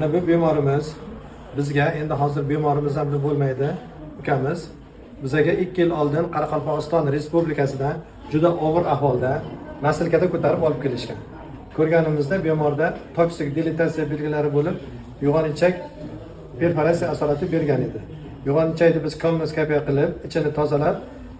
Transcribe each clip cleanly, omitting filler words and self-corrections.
Bu bemorimiz bizga endi hozir bemorimiz ham bo'lmaydi. Ukamiz bizga 2 yil oldin Qoraqalpog'iston Respublikasidan juda og'ir ahvolda naslkada ko'tarib olib kelishgan. Ko'rganimizda bemorda toksik dilatatsiya belgilari bo'lib, yo'g'on-ichak perforatsiya asolati bergan edi. Yo'g'on-ichakni biz kolonoskopiya qilib, ichini tozalab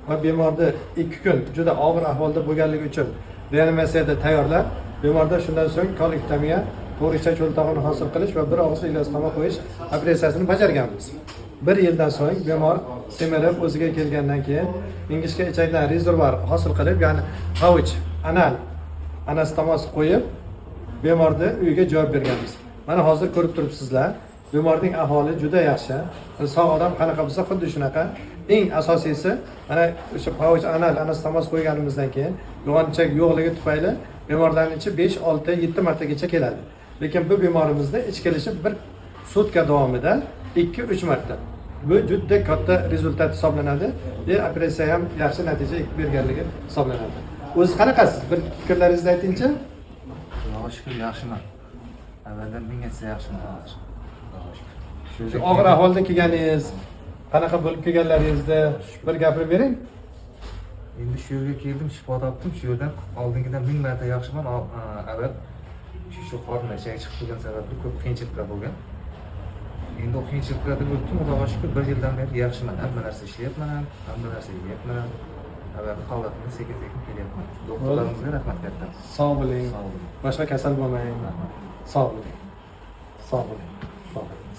va bemorni 2 kun juda og'ir ahvolda bo'lganligi uchun reanimatsiyada tayyorlab, bemorda shundan so'ng kolektomiya, to'g'ri ichak cho'ntog'ini hosil qilish va bir og'iz ilostoma qo'yish operatsiyasini bajarganmiz. 1 yildan so'ng bemor semirib o'ziga kelgandan keyin ingichka ichakdan rezervuar hosil qilib, ya'ni pouch anal anastomoz qo'yib, bemorni uyiga javob berganmiz. Mana hozir ko'rib turibsizlar, bemorning ahvoli juda yaxshi. Sog' odam qanaqa bo'lsa, xuddi shunaqa. Eng asosiysi, mana o'sha pouch anal anastomoz qo'yganimizdan keyin yo'g'on-ichak yo'qligi tufayli bemorlarning ichi 5, 6, 7 martagacha keladi. Lekin bu bemorimizda ich kelishi bir sutka davomida 2-3 marta. Bu juda katta rezultat hisoblanadi. Operatsiya ham yaxshi natija berganligi hisoblanadi. O'zi qanaqasiz? Bir fikrlaringizni aytingchi. Xudoga shukr, yaxshiman. Avvaldan mingga yaxshiman hozir. Shu og'ir ahvolda kelganingiz, qanaqa bo'lib kelganlaringizni bir gapirib bering. Endi shu yerga keldim, shifo topdim. Shu yerdan oldingidan 1000 marta yaxshiman. Avval shu qornimda ichak chiqib turgan sababli ko'p qiyinchiliklar bo'lgan. Endi o qiyinchiliklardan o'tdim, Xudoga shukr, 1 yildan beri yaxshiman. Hamma narsa ishlayapman, hamma narsa yeyapman. Avval holatimda sekin-sekin kelyapman. Doktorlarimizga rahmat katta. Sog' bo'ling. Sog' bo'ling. Boshqa kasal bo'lmang. Sog' bo'ling. Sog' bo'ling. Sog' bo'ling.